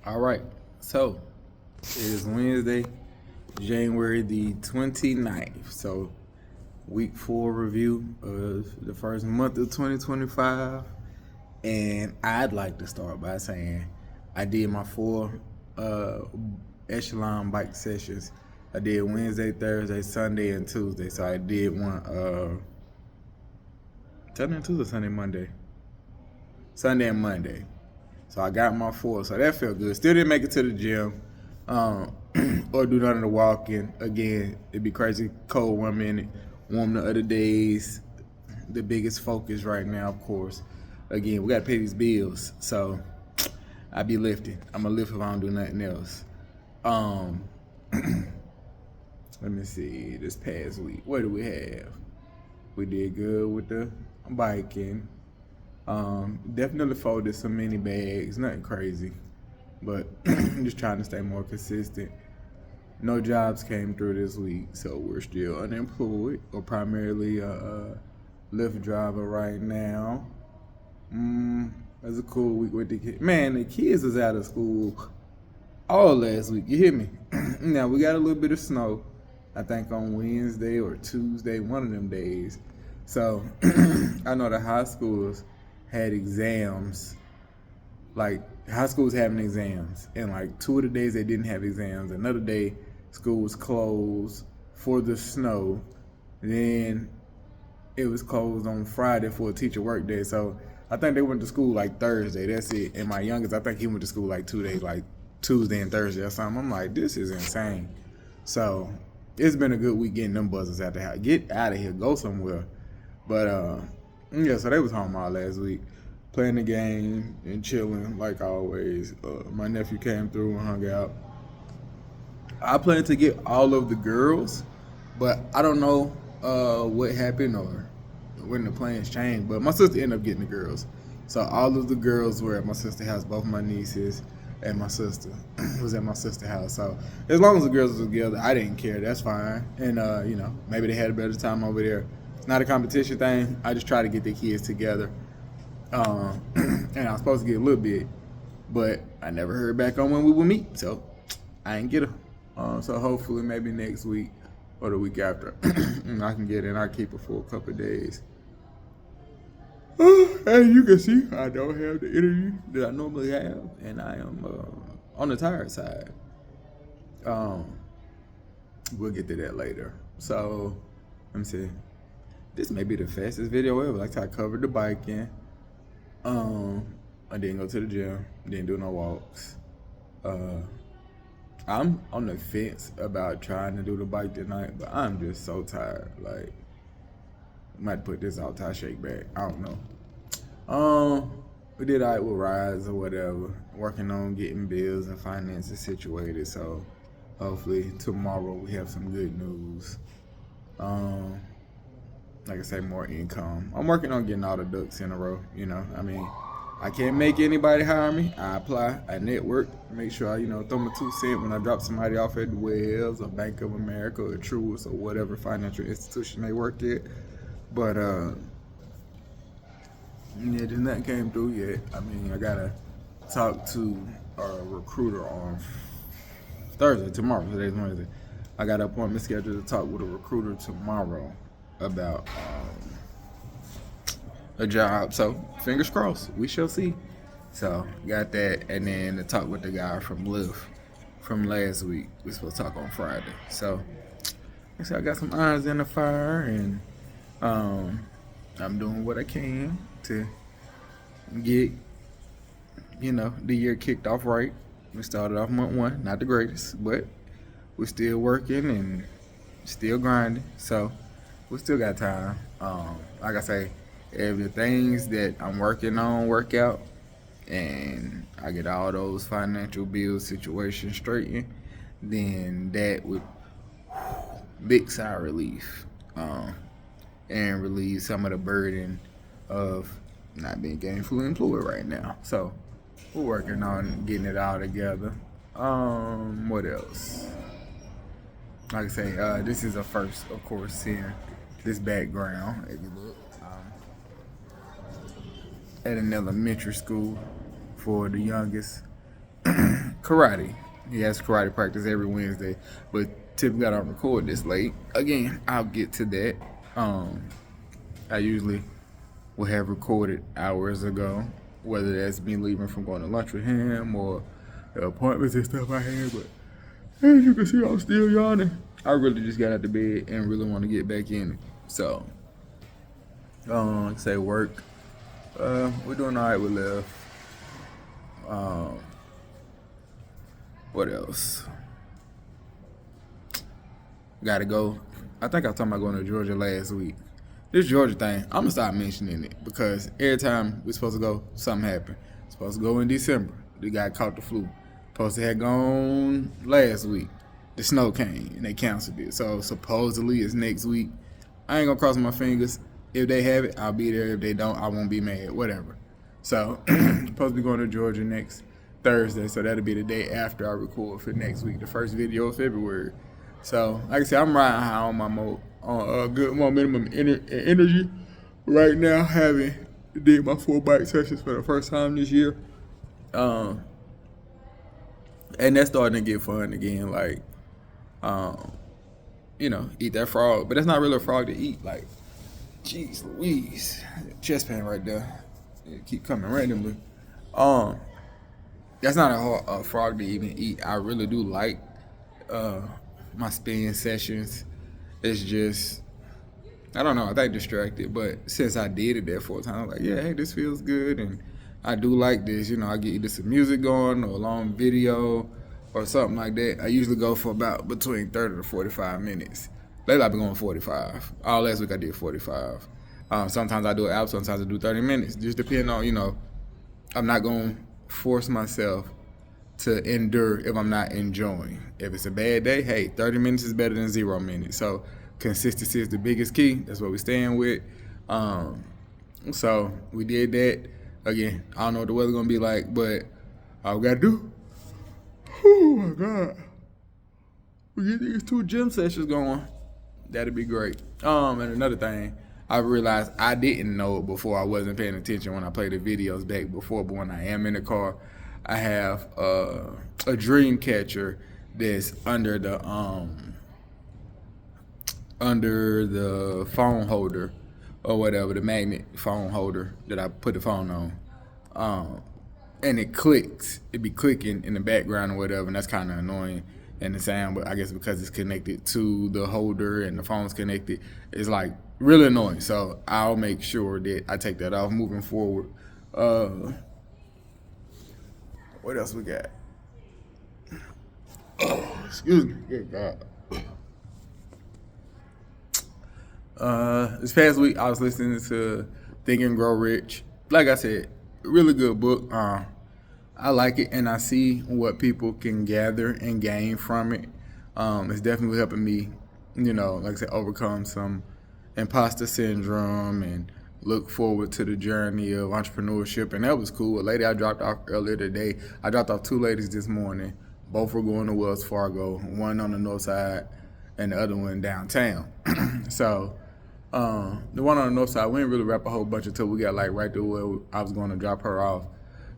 All right, so it is Wednesday, January the 29th. So, week 4 review of the first month of 2025. And I'd like to start by saying I did my 4 uh, echelon bike sessions. I did Wednesday, Thursday, Sunday, and Tuesday. So, I did one Sunday and Tuesday, Sunday, Monday. Sunday and Monday. So I got my 4. So that felt good. Still didn't make it to the gym or do none of the walking. Again, it'd be crazy cold 1 minute, warm the other days. The biggest focus right now, of course. Again, we got to pay these bills. So I be lifting. I'm going to lift if I don't do nothing else. Let me see. This past week, what do we have? We did good with the biking. Definitely folded some mini bags, nothing crazy, but just trying to stay more consistent. No jobs came through this week, so we're still unemployed or primarily a Lyft driver right now. It was a cool week with the kids. Man, the kids was out of school all last week. You hear me? Now we got a little bit of snow. I think on Wednesday or Tuesday, one of them days. So I know the high schools had exams, like high school was having exams, and like 2 of the days they didn't have exams. Another day school was closed for the snow. Then it was closed on Friday for a teacher work day. So I think they went to school like Thursday. That's it. And my youngest, I think he went to school like 2 days, like Tuesday and Thursday or something. I'm like, this is insane. So it's been a good week getting them buzzers out the house. Get out of here, go somewhere. But yeah, so they was home all last week, playing the game and chilling like always. My nephew came through and hung out. I plan to get all of the girls, but I don't know what happened or when the plans changed. But my sister ended up getting the girls, so all of the girls were at my sister's house. Both my nieces and my sister was at my sister's house. So as long as the girls were together, I didn't care. That's fine. And maybe they had a better time over there. Not a competition thing. I just try to get the kids together. And I was supposed to get a little bit, but I never heard back on when we would meet, so I ain't get her. So hopefully maybe next week or the week after I can get in. I keep her for a couple of days. As you can see, I don't have the energy that I normally have, and I am on the tired side. We'll get to that later. So let me see. This may be the fastest video ever. Like I covered the biking. I didn't go to the gym. Didn't do no walks. I'm on the fence about trying to do the bike tonight, but I'm just so tired. Like, I might put this out, tie shake back. I don't know. We did all right with rides or whatever. Working on getting bills and finances situated. So hopefully tomorrow we have some good news. Like I say, more income. I'm working on getting all the ducks in a row, I can't make anybody hire me. I apply, I network, make sure I, throw my 2 cents when I drop somebody off at Wells or Bank of America or Truist or whatever financial institution they work at. But, just nothing came through yet. I gotta talk to a recruiter on Thursday, tomorrow. Today's Wednesday. I got an appointment scheduled to talk with a recruiter tomorrow about a job. So fingers crossed, we shall see. So got that, and then to talk with the guy from Lyft from last week. We're supposed to talk on Friday. So I got some irons in the fire, and I'm doing what I can to get the year kicked off right. We started off month 1, not the greatest, but we're still working and still grinding. So we still got time. Like I say, if the things that I'm working on work out and I get all those financial bill situations straightened, then that would big sigh of relief and relieve some of the burden of not being gainfully employed right now. So we're working on getting it all together. What else? Like I say, this is a first, of course, seeing this background. If you look, at an elementary school for the youngest, Karate. He has karate practice every Wednesday, but typically I don't record this late. Again, I'll get to that. I usually will have recorded hours ago, whether that's me leaving from going to lunch with him or the appointments and stuff I had. But as you can see, I'm still yawning. I really just got out of bed and really want to get back in it. So, like I say, work. We're doing all right with Lev. What else? Gotta go. I think I was talking about going to Georgia last week. This Georgia thing, I'm gonna stop mentioning it because every time we're supposed to go, something happened. Supposed to go in December. The guy caught the flu. Supposed to have gone last week. The snow came and they canceled it. So supposedly it's next week. I ain't gonna cross my fingers. If they have it, I'll be there. If they don't, I won't be mad. Whatever. So supposed to be going to Georgia next Thursday. So that'll be the day after I record for next week, the first video of February. So like I said, I'm riding high on my good momentum energy right now. Having did my 4 bike sessions for the first time this year. And that's starting to get fun again. Like, eat that frog. But that's not really a frog to eat. Like, jeez Louise. Chest pain right there. It keep coming randomly. That's not a frog to even eat. I really do like my spin sessions. It's just, I don't know, I think distracted. But since I did it there 4 times, I'm like, yeah, hey, this feels good. And I do like this. I get either some music going or a long video or something like that. I usually go for about between 30 to 45 minutes. Lately I've been going 45. All last week I did 45. Sometimes I do an hour, sometimes I do 30 minutes. Just depending on, I'm not going to force myself to endure if I'm not enjoying. If it's a bad day, hey, 30 minutes is better than 0 minutes. So consistency is the biggest key. That's what we're staying with. So we did that. Again, I don't know what the weather's going to be like, but all we got to do, oh my God, we get these 2 gym sessions going. That'd be great. And another thing, I realized I didn't know it before. I wasn't paying attention when I played the videos back before, but when I am in the car, I have a dream catcher that's under the phone holder or whatever, the magnet phone holder that I put the phone on. And it clicks. It be clicking in the background or whatever, and that's kind of annoying in the sound, but I guess because it's connected to the holder and the phone's connected, it's like really annoying. So I'll make sure that I take that off moving forward. What else we got? Oh, excuse me. Good God. This past week, I was listening to Think and Grow Rich. Like I said, really good book. I like it, and I see what people can gather and gain from it. It's definitely helping me, like I said, overcome some imposter syndrome and look forward to the journey of entrepreneurship. And that was cool. A lady I dropped off earlier today, I dropped off 2 ladies this morning. Both were going to Wells Fargo, one on the north side and the other one downtown. So the one on the north side, we didn't really wrap a whole bunch until we got like right to where I was going to drop her off.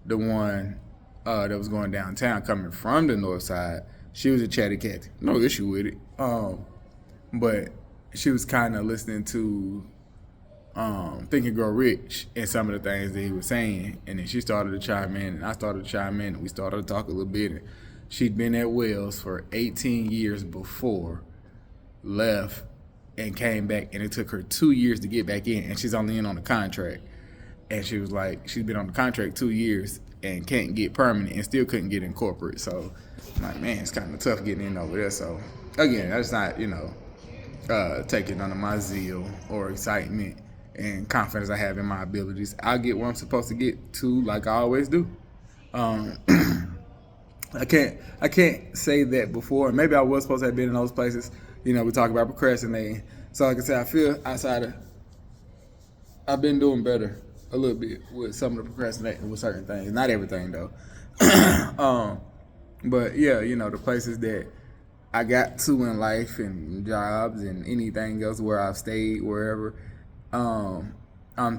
The one that was going downtown coming from the north side, she was a chatty cat. No issue with it. But she was kind of listening to Think and Grow Rich and some of the things that he was saying. And then she started to chime in, and I started to chime in, and we started to talk a little bit. And she'd been at Wells for 18 years before, left, and came back, and it took her 2 years to get back in, and she's only in on the contract. And she was like, she's been on the contract 2 years and can't get permanent and still couldn't get in corporate. So I'm like, man, it's kind of tough getting in over there. So again, that's not, taking none of my zeal or excitement and confidence I have in my abilities. I'll get where I'm supposed to get to, like I always do. I can't say that before. Maybe I was supposed to have been in those places. We talk about procrastinating. So like I said, I feel I've been doing better a little bit with some of the procrastinating with certain things. Not everything though. But yeah, the places that I got to in life and jobs and anything else where I've stayed, wherever, I'm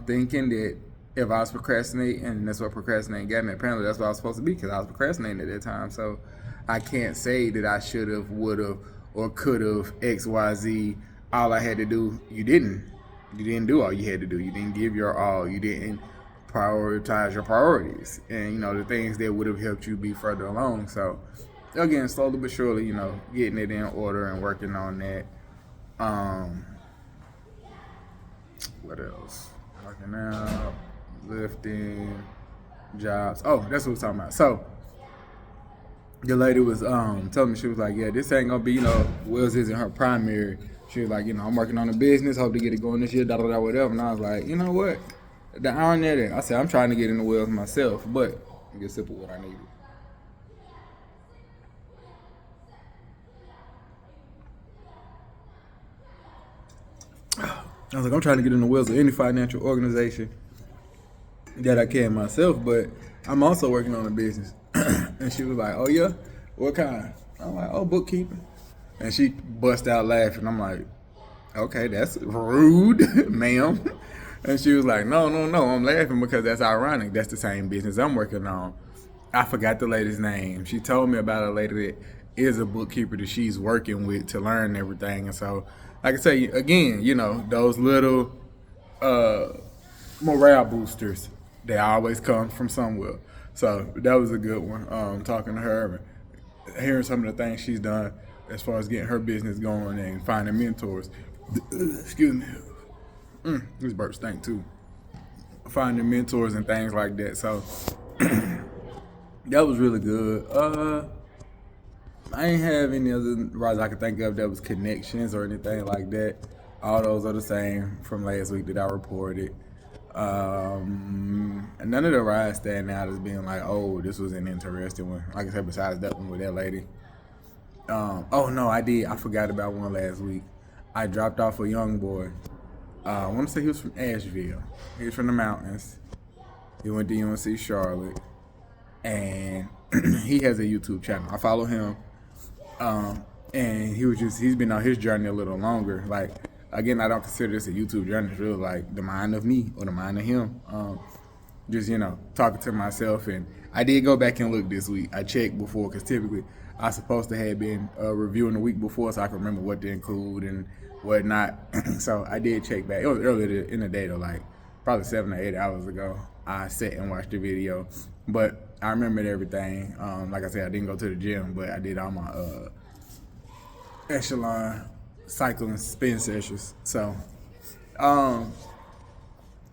thinking that if I was procrastinating, and that's what procrastinating got me. Apparently, that's what I was supposed to be because I was procrastinating at that time. So I can't say that I should have, would have, or could have X, Y, Z. All I had to do, you didn't. You didn't do all you had to do. You didn't give your all. You didn't prioritize your priorities, and the things that would have helped you be further along. So again, slowly but surely, getting it in order and working on that. What else? Working out, lifting, jobs. Oh, that's what we're talking about. So the lady was telling me, she was like, yeah, this ain't gonna be, Wells isn't her primary. She was like, I'm working on a business, hope to get it going this year, whatever. And I was like, you know what? The irony of that, I said, I'm trying to get into Wells myself, but get simple what I needed. I was like, I'm trying to get in the wheels of any financial organization that I can myself, but I'm also working on a business. And she was like, oh yeah? What kind? I'm like, oh, bookkeeping. And she bust out laughing. I'm like, okay, that's rude, ma'am. And she was like, no, I'm laughing because that's ironic. That's the same business I'm working on. I forgot the lady's name. She told me about a lady that is a bookkeeper that she's working with to learn everything. And so, like I say, again, those little morale boosters, they always come from somewhere. So that was a good one. Talking to her, hearing some of the things she's done as far as getting her business going and finding mentors. Excuse me. This burp stink too. Finding mentors and things like that. So that was really good. I ain't have any other rides I could think of that was connections or anything like that. All those are the same from last week that I reported. And none of the rides stand out as being like, oh, this was an interesting one. Like I said, besides that one with that lady. Oh no, I did. I forgot about one last week. I dropped off a young boy. I want to say he was from Asheville. He was from the mountains. He went to UNC Charlotte. And he has a YouTube channel. I follow him. And he's been on his journey a little longer. Like, again, I don't consider this a YouTube journey. It's really like the mind of me or the mind of him. Just, talking to myself. And I did go back and look this week. I checked before because typically I supposed to have been reviewing the week before so I can remember what to include and whatnot. So I did check back. It was earlier in the day though, like probably 7 or 8 hours ago. I sat and watched the video. But I remembered everything. Like I said, I didn't go to the gym, but I did all my echelon cycling spin sessions. So,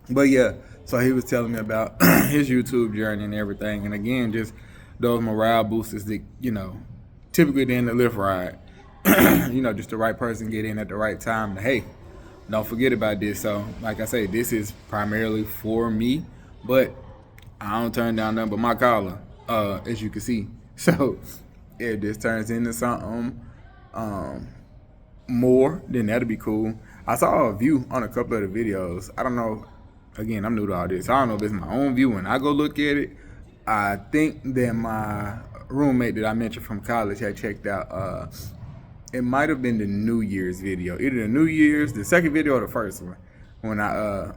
but yeah, so he was telling me about his YouTube journey and everything. And again, just those morale boosters that, typically they're in the lift ride. Just the right person get in at the right time. Hey, don't forget about this. So, like I say, this is primarily for me, but I don't turn down nothing but my collar, as you can see. So if this turns into something more, then that'll be cool. I saw a view on a couple of the videos. I don't know. Again, I'm new to all this. I don't know if it's my own view. When I go look at it, I think that my roommate that I mentioned from college had checked out. It might have been the New Year's video. Either the New Year's, the second video, or the first one. When I,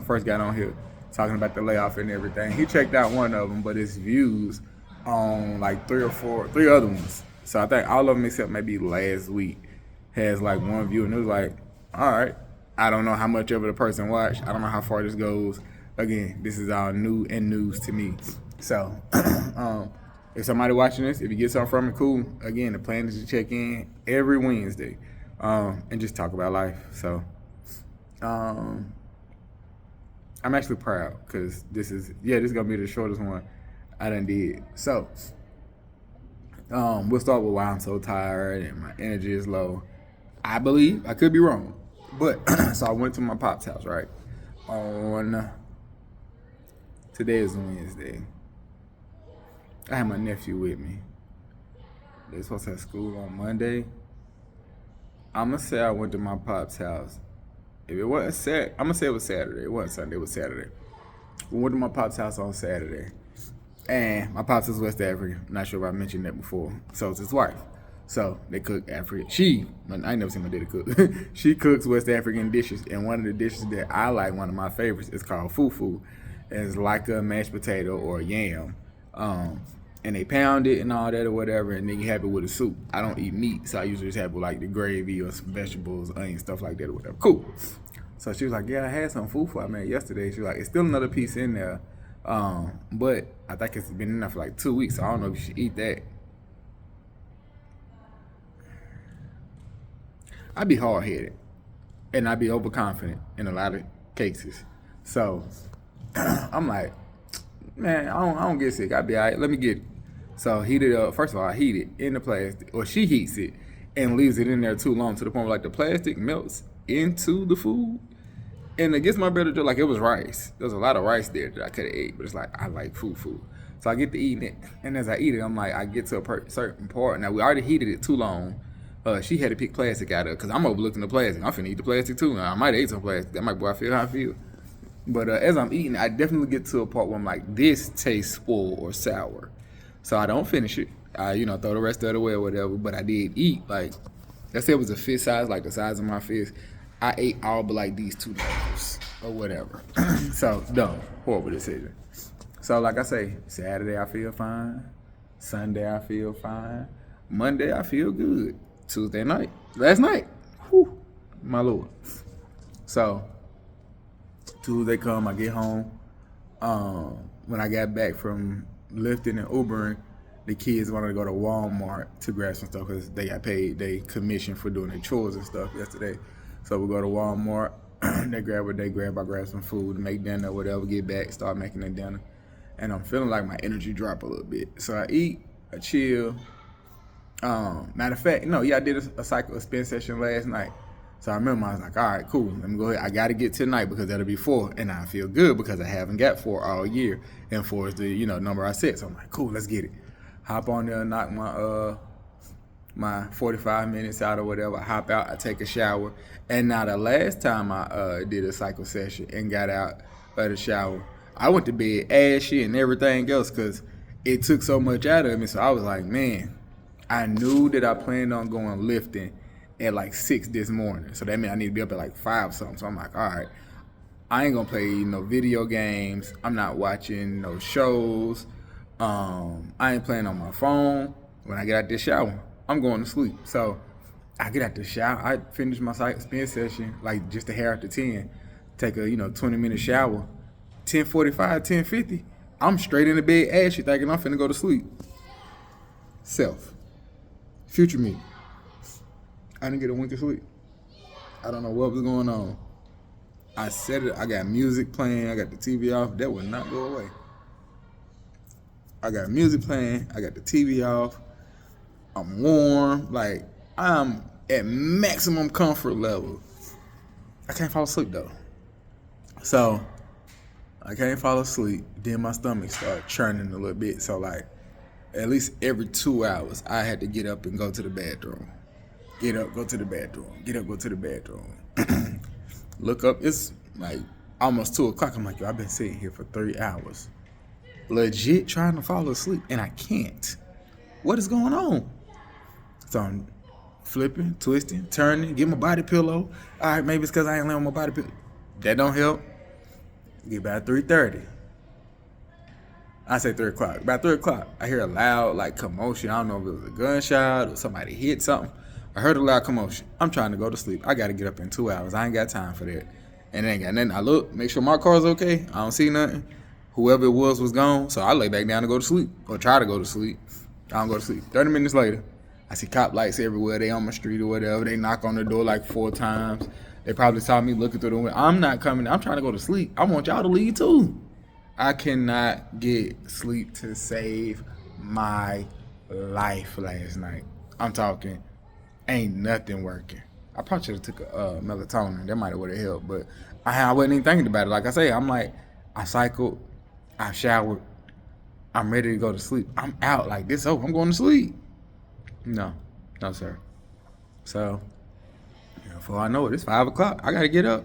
first got on here talking about the layoff and everything. He checked out one of them, but his views on like three other ones. So I think all of them except maybe last week has like one view, and it was like, all right. I don't know how much of it a person watched. I don't know how far this goes. Again, this is all new and news to me. So, if somebody watching this, if you get something from it, cool. Again, the plan is to check in every Wednesday and just talk about life. So, I'm actually proud because this is gonna be the shortest one I done did. So, we'll start with why I'm so tired and my energy is low. I believe, I could be wrong, but so I went to my pop's house, right? Today is Wednesday. I had my nephew with me. They're supposed to have school on Monday. I'm gonna say I went to my pop's house. If it wasn't I'm gonna say it was Saturday. It wasn't Sunday, it was Saturday. We went to my pop's house on Saturday. And my pops is West African. I'm not sure if I mentioned that before. So it's his wife. So they cook African. I ain't never seen my daddy cook. She cooks West African dishes. And one of the dishes that I like, one of my favorites, is called fufu. as like a mashed potato or a yam. And they pound it and all that or whatever, and then you have it with a soup. I don't eat meat, so I usually just have it with like the gravy or some vegetables, onions, stuff like that or whatever. Cool. So she was like, yeah, I had some fufu I made yesterday. She was like, it's still another piece in there, but I think it's been in there for like 2 weeks, so I don't know if you should eat that. I be hard-headed, and I be overconfident in a lot of cases. So I'm like, man, I don't get sick. I be all right. Let me get it. So heat it up. First of all, I heat it in the plastic, or she heats it and leaves it in there too long to the point where like the plastic melts into the food. And against my better judgment, like it was rice. There was a lot of rice there that I could have ate, but it's like I like food. So I get to eating it, and as I eat it, I'm like, I get to a certain part. Now we already heated it too long. She had to pick plastic out of it because I'm overlooking the plastic. I'm finna eat the plastic too. Now, I might have ate some plastic. That might be how I feel. But as I'm eating, I definitely get to a part where I'm like, this tastes spoiled or sour. So I don't finish it. I, throw the rest of it away or whatever. But I did eat, like, let's say it was a fist size, like the size of my fist. I ate all but like these 2 knuckles or whatever. So, dumb. Horrible decision. So, like I say, Saturday I feel fine. Sunday I feel fine. Monday I feel good. Tuesday night. Last night. Whew. My Lord. So, Tuesday come, I get home. When I got back from lifting and Ubering, the kids wanted to go to Walmart to grab some stuff because they got paid, they commissioned for doing their chores and stuff yesterday. So we go to Walmart, they grab what they grab, I grab some food, make dinner, whatever, get back, start making the dinner. And I'm feeling like my energy drop a little bit. So I eat, I chill. Matter of fact, I did a spin session last night. So I remember I was like, all right, cool. Let me go ahead. I got to get tonight because that'll be 4. And I feel good because I haven't got 4 all year. And 4 is the, number I set. So I'm like, cool, let's get it. Hop on there, knock my 45 minutes out or whatever. I hop out, I take a shower. And now the last time I did a cycle session and got out of the shower, I went to bed ashy and everything else because it took so much out of me. So I was like, man, I knew that I planned on going lifting at like 6 this morning. So that means I need to be up at like 5 something. So I'm like, all right, I ain't gonna play no video games. I'm not watching no shows. I ain't playing on my phone. When I get out this shower, I'm going to sleep. So I get out the shower. I finish my spin session like just a hair after 10. Take a 20-minute shower. 10:45, 10:50. I'm straight in the bed ashy thinking I'm finna go to sleep. Self. Future me. I didn't get a wink of sleep. I don't know what was going on. I said it. I got music playing. I got the TV off. That would not go away. I got music playing. I got the TV off. I'm warm. Like, I'm at maximum comfort level. I can't fall asleep, though. So, I can't fall asleep. Then my stomach started churning a little bit. So, like, at least every 2 hours, I had to get up and go to the bathroom. Get up, go to the bathroom. Get up, go to the bathroom. Look up, it's like almost 2 o'clock. I'm like, yo, I've been sitting here for 3 hours. Legit trying to fall asleep, and I can't. What is going on? So I'm flipping, twisting, turning, get my body pillow. All right, maybe it's because I ain't laying on my body pillow. That don't help. Get about 3:30. I say 3 o'clock. About 3 o'clock, I hear a loud like commotion. I don't know if it was a gunshot or somebody hit something. I heard a loud commotion. I'm trying to go to sleep. I got to get up in 2 hours. I ain't got time for that. And it ain't got nothing. I look, make sure my car's okay. I don't see nothing. Whoever it was gone. So I lay back down to go to sleep or try to go to sleep. I don't go to sleep. 30 minutes later, I see cop lights everywhere. They on my street or whatever. They knock on the door like 4 times. They probably saw me looking through the window. I'm not coming. I'm trying to go to sleep. I want y'all to leave too. I cannot get sleep to save my life last night. I'm talking, ain't nothing working. I probably should have took a melatonin. That might have would have helped, but I wasn't even thinking about it. Like I say, I'm like, I cycled, I showered, I'm ready to go to sleep. I'm out like this. Oh, I'm going to sleep. No, sir. So, before I know it, it's 5 o'clock. I gotta get up.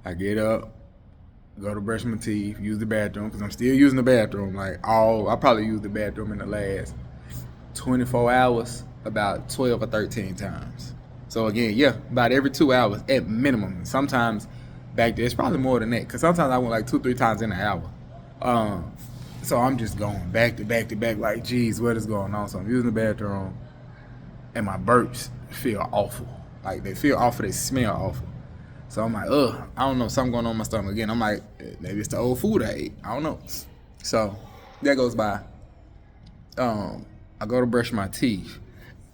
I get up, go to brush my teeth, use the bathroom, because I'm still using the bathroom. I probably used the bathroom in the last 24 hours about 12 or 13 times. So again, about every 2 hours at minimum. Sometimes back there, it's probably more than that, because sometimes I went like 2-3 times in an hour. So I'm just going back to back to back, like, geez, what is going on? So I'm using the bathroom, and my burps feel awful. Like, they feel awful, they smell awful. So I'm like, ugh, I don't know, something going on in my stomach again. I'm like, maybe it's the old food I ate. I don't know. So that goes by. I go to brush my teeth,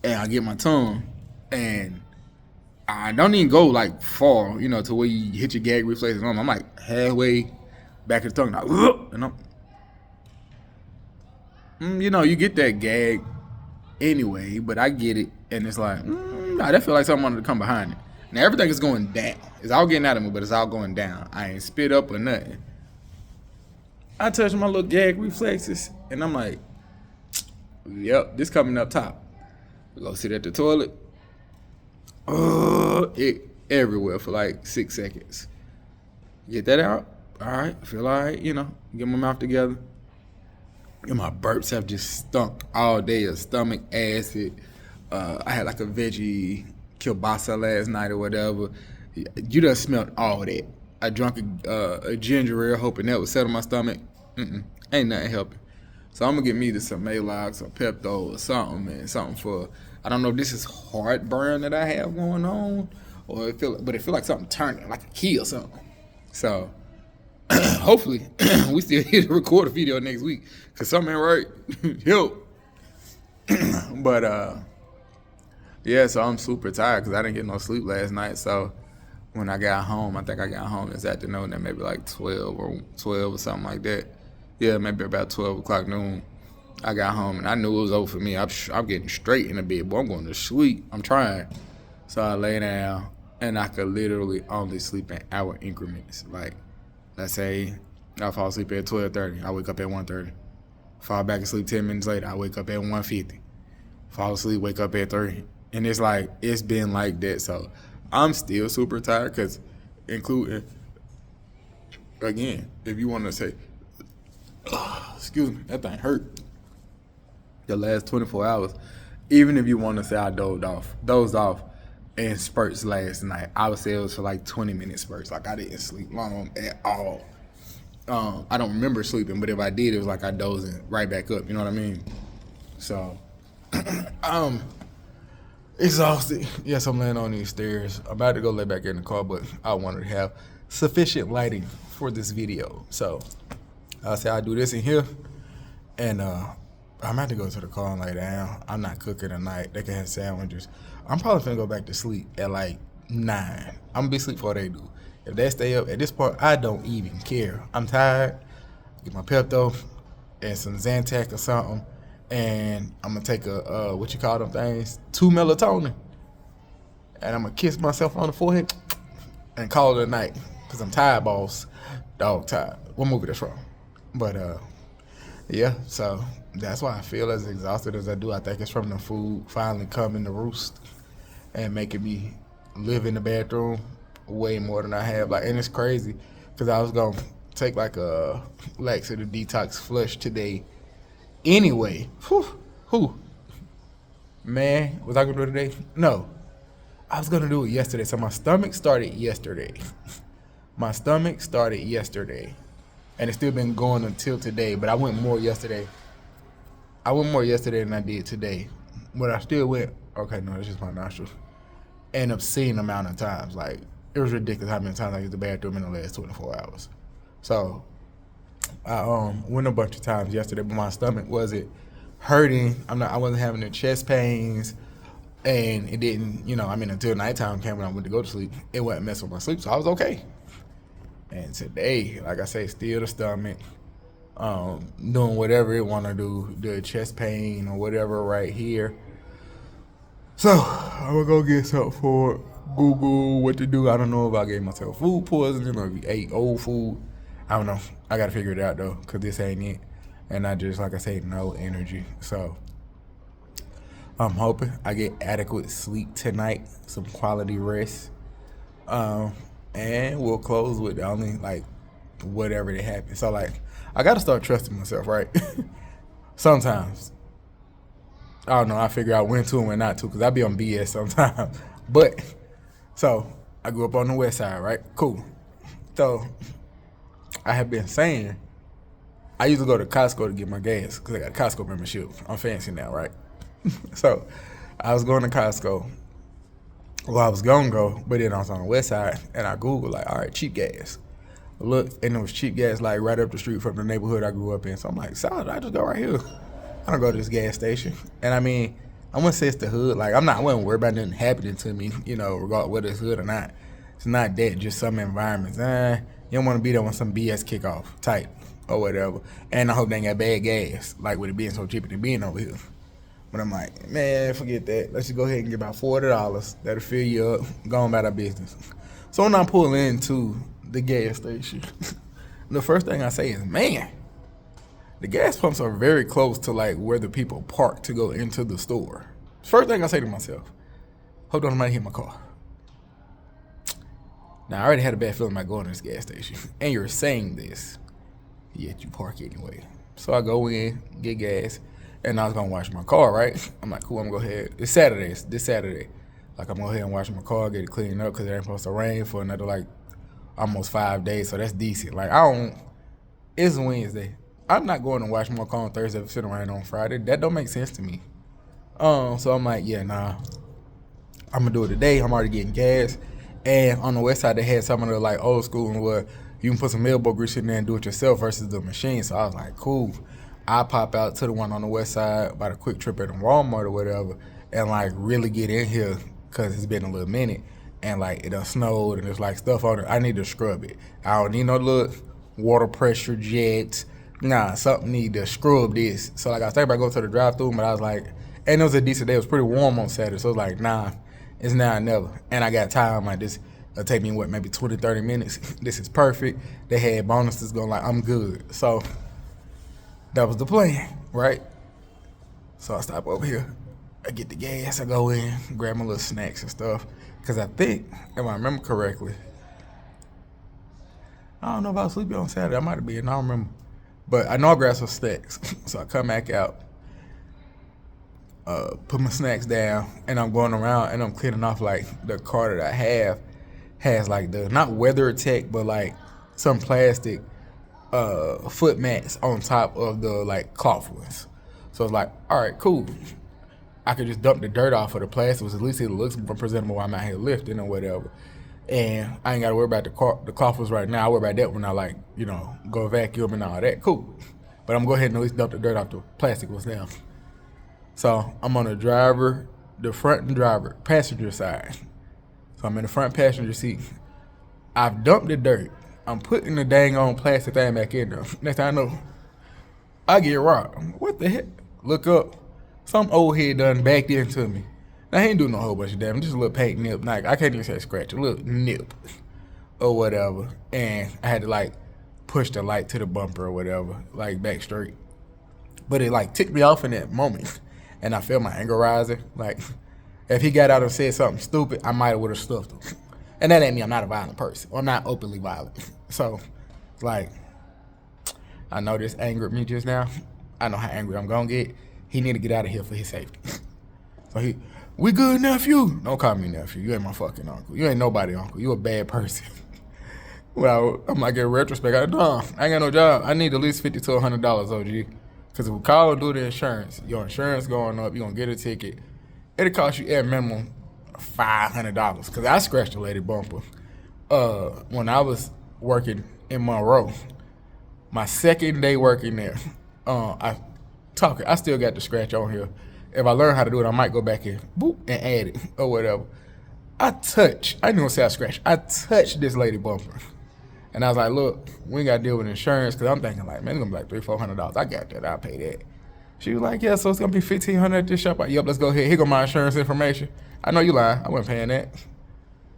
and I get my tongue, and I don't even go like far, to where you hit your gag reflexes. I'm like halfway back of the tongue, like, ugh, and you get that gag anyway, but I get it, and it's like, nah, that feel like something wanted to come behind it. Now everything is going down. It's all getting out of me, but it's all going down. I ain't spit up or nothing. I touch my little gag reflexes, and I'm like, yep, this coming up top. We go sit at the toilet. It everywhere for like 6 seconds. Get that out. All right, feel all right, get my mouth together. And my burps have just stunk all day of stomach acid. I had like a veggie kielbasa last night or whatever. You done smelled all that. I drunk a ginger ale hoping that would settle my stomach. Ain't nothing helping. So I'm gonna get me some Maalox or Pepto or something, man. Something for, I don't know if this is heartburn that I have going on, or it feel like something turning, like a key or something. So hopefully we still here to record a video next week, cause something ain't right. Help. But yeah, so I'm super tired because I didn't get no sleep last night. So when I got home, I think I got home this afternoon at maybe like 12 or something like that. Yeah, maybe about 12 o'clock noon. I got home and I knew it was over for me. I'm getting straight in the bed, boy. I'm going to sleep. I'm trying. So I lay down and I could literally only sleep in hour increments. Like, let's say I fall asleep at 12:30. I wake up at 1:30. Fall back asleep 10 minutes later. I wake up at 1:50. Fall asleep, wake up at 3. And it's like, it's been like that. So I'm still super tired because, including, again, if you want to say, excuse me, that thing hurt. The last 24 hours, even if you want to say I dozed off in spurts last night, I would say it was for like 20-minute spurts. Like, I didn't sleep long at all. I don't remember sleeping, but if I did, it was like I dozing right back up. You know what I mean? So, exhausted. Yes, I'm laying on these stairs. I'm about to go lay back in the car, but I wanted to have sufficient lighting for this video. So I'll say I'll do this in here, and I'm about to go to the car and lay down. I'm not cooking tonight. They can have sandwiches. I'm probably finna go back to sleep at like 9. I'm gonna be asleep before they do. If they stay up, at this point, I don't even care. I'm tired. Get my Pepto and some Zantac or something, and I'm gonna take a, what you call them things? 2 melatonin. And I'm gonna kiss myself on the forehead and call it a night. Cause I'm tired, boss. Dog tired. What movie that's from? But yeah, so that's why I feel as exhausted as I do. I think it's from the food finally coming to roost and making me live in the bathroom way more than I have. Like, and it's crazy because I was gonna take like a laxative detox flush today anyway. Man, was I gonna do it today? No, I was gonna do it yesterday. So my stomach started yesterday. And it's still been going until today, but I went more yesterday. Than I did today. But I still went, okay, no, that's just my nostrils. An obscene amount of times. Like, it was ridiculous how many times I used the bathroom in the last 24 hours. So, I went a bunch of times yesterday, but my stomach wasn't hurting. I wasn't having the chest pains, and it didn't, until nighttime came when I went to go to sleep, it wasn't messing with my sleep, so I was okay. And today, like I say, still the stomach, doing whatever it want to do, the chest pain or whatever right here. So, I'm going to go get something for Google what to do. I don't know if I gave myself food poisoning or if I ate old food. I don't know. I got to figure it out, though, because this ain't it. And I just, like I say, no energy. So, I'm hoping I get adequate sleep tonight, some quality rest. And we'll close with only, whatever that happens. So, I got to start trusting myself, right? Sometimes. I don't know. I figure out when to and when not to, because I be on BS sometimes. But, so, I grew up on the west side, right? Cool. So, I have been saying I used to go to Costco to get my gas because I got a Costco membership. I'm fancy now, right? So I was going to Costco. Well, I was going to go, but then I was on the west side, and I Googled, like, all right, cheap gas. Look, and it was cheap gas, like, right up the street from the neighborhood I grew up in. So I'm like, solid, I just go right here. I don't go to this gas station. And I mean, I wouldn't say it's the hood. Like, I wasn't worried about nothing happening to me, regardless whether it's hood or not. It's not that, just some environments. You don't want to be there when some BS kick off, type, or whatever. And I hope they ain't got bad gas, like with it being so cheap than being over here. But I'm like, man, forget that. Let's just go ahead and get about $40. That'll fill you up, go on about our business. So when I pull into the gas station, the first thing I say is, man, the gas pumps are very close to like where the people park to go into the store. First thing I say to myself, hold on, I might hit my car. Now, I already had a bad feeling about going to this gas station. And you're saying this, yet you park anyway. So I go in, get gas, and I was going to wash my car, right? I'm like, cool, I'm going to go ahead. It's Saturday, this Saturday. Like, I'm going to go ahead and wash my car, get it cleaned up, because it ain't supposed to rain for another, like, almost 5 days. So that's decent. Like, it's Wednesday. I'm not going to wash my car on Thursday if it's sitting around on Friday. That don't make sense to me. So I'm like, yeah, nah. I'm going to do it today. I'm already getting gas. And on the west side, they had some of the like old school and where you can put some elbow grease in there and do it yourself versus the machine. So I was like, cool. I pop out to the one on the west side about a quick trip at the Walmart or whatever and like really get in here because it's been a little minute and like it done snowed and there's like stuff on it. I need to scrub it. I don't need no little water pressure jets. Nah, something need to scrub this. So like I was thinking about going to the drive-thru, but I was like, and it was a decent day. It was pretty warm on Saturday. So I was like, nah. It's now or never. And I got time like this. It'll take me, maybe 20, 30 minutes. This is perfect. They had bonuses going like, I'm good. So that was the plan, right? So I stop over here. I get the gas. I go in, grab my little snacks and stuff. Because I think, if I remember correctly, I don't know if I was sleeping on Saturday. I might have been. I don't remember. But I know I grabbed some snacks. So I come back out. Put my snacks down, and I'm going around, and I'm cleaning off, like, the car that I have has, like, the, not WeatherTech, but, like, some plastic foot mats on top of the, like, cloth ones. So it's like, all right, cool. I could just dump the dirt off of the plastic, at least it looks more presentable while I'm out here lifting or whatever. And I ain't got to worry about the cloth ones right now. I worry about that when I, like, go vacuum and all that. Cool. But I'm going to go ahead and at least dump the dirt off the plastic ones now. So I'm on the front driver, passenger side. So I'm in the front passenger seat. I've dumped the dirt. I'm putting the dang on plastic thing back in there. Next thing I know, I get robbed. What the heck? Look up. Some old head done backed into me. Now, he ain't doing no whole bunch of damage. Just a little paint nip. Like, I can't even say scratch. A little nip or whatever. And I had to, like, push the light to the bumper or whatever, like, back straight. But it, like, ticked me off in that moment. And I felt my anger rising. Like, if he got out and said something stupid, I might have would have stuffed him. And that ain't me. I'm not a violent person. Or I'm not openly violent. So, like, I know this angered me just now. I know how angry I'm going to get. He need to get out of here for his safety. So we good, nephew? Don't call me nephew. You ain't my fucking uncle. You ain't nobody uncle. You a bad person. Well, I'm like, in retrospect, I ain't got no job. I need at least $50 to $100, OG. Because if we call and do the insurance, your insurance going up, you're going to get a ticket. It'll cost you at minimum $500. Because I scratched the lady bumper when I was working in Monroe. My second day working there, I still got the scratch on here. If I learn how to do it, I might go back and boop and add it or whatever. I ain't gonna say I scratched. I touched this lady bumper. And I was like, look, we ain't got to deal with insurance, because I'm thinking like, man, it's going to be like $300-$400. I got that. I'll pay that. She was like, yeah, so it's going to be $1,500 at this shop. Like, yep, let's go ahead. Here go my insurance information. I know you lying. I wasn't paying that.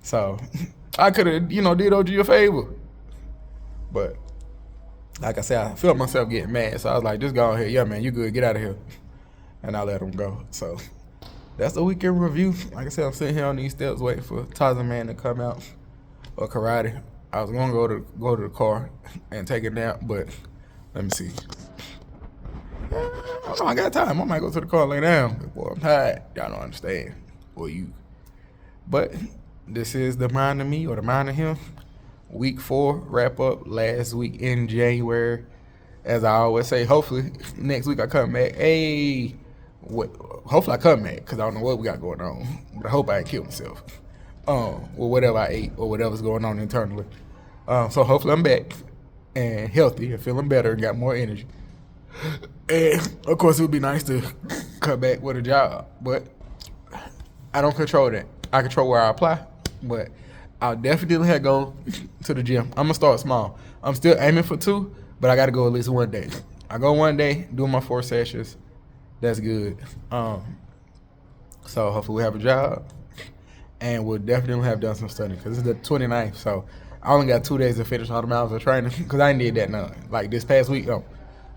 So I could have, did OG a favor. But like I said, I felt myself getting mad. So I was like, just go ahead. Yeah, man, you good. Get out of here. And I let him go. So that's the weekend review. Like I said, I'm sitting here on these steps waiting for Tarzan Man to come out, or Karate. I was gonna go to the car and take a nap, but let me see. I got time. I might go to the car and lay down. Boy, I'm tired. Y'all don't understand. Or you. But this is the Mind of Me or the Mind of Him. Week 4 wrap up last week in January. as I always say, hopefully next week I come back. Hey, hopefully I come back because I don't know what we got going on. But I hope I ain't killed myself. Or whatever I ate or whatever's going on internally. So hopefully I'm back and healthy and feeling better and got more energy. And of course it would be nice to come back with a job, but I don't control that. I control where I apply, but I'll definitely have to go to the gym. I'm gonna start small. I'm still aiming for 2, but I gotta go at least one day. I go one day, do my 4 sessions. That's good. So hopefully we have a job, and we'll definitely have done some studying because it's the 29th. So I only got 2 days to finish all the miles of training because I ain't did that none. Like this past week,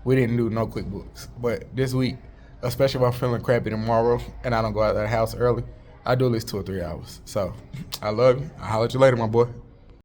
we didn't do no QuickBooks, but this week, especially if I'm feeling crappy tomorrow and I don't go out of the house early, I do at least 2 or 3 hours. So I love you. I'll holler at you later, my boy.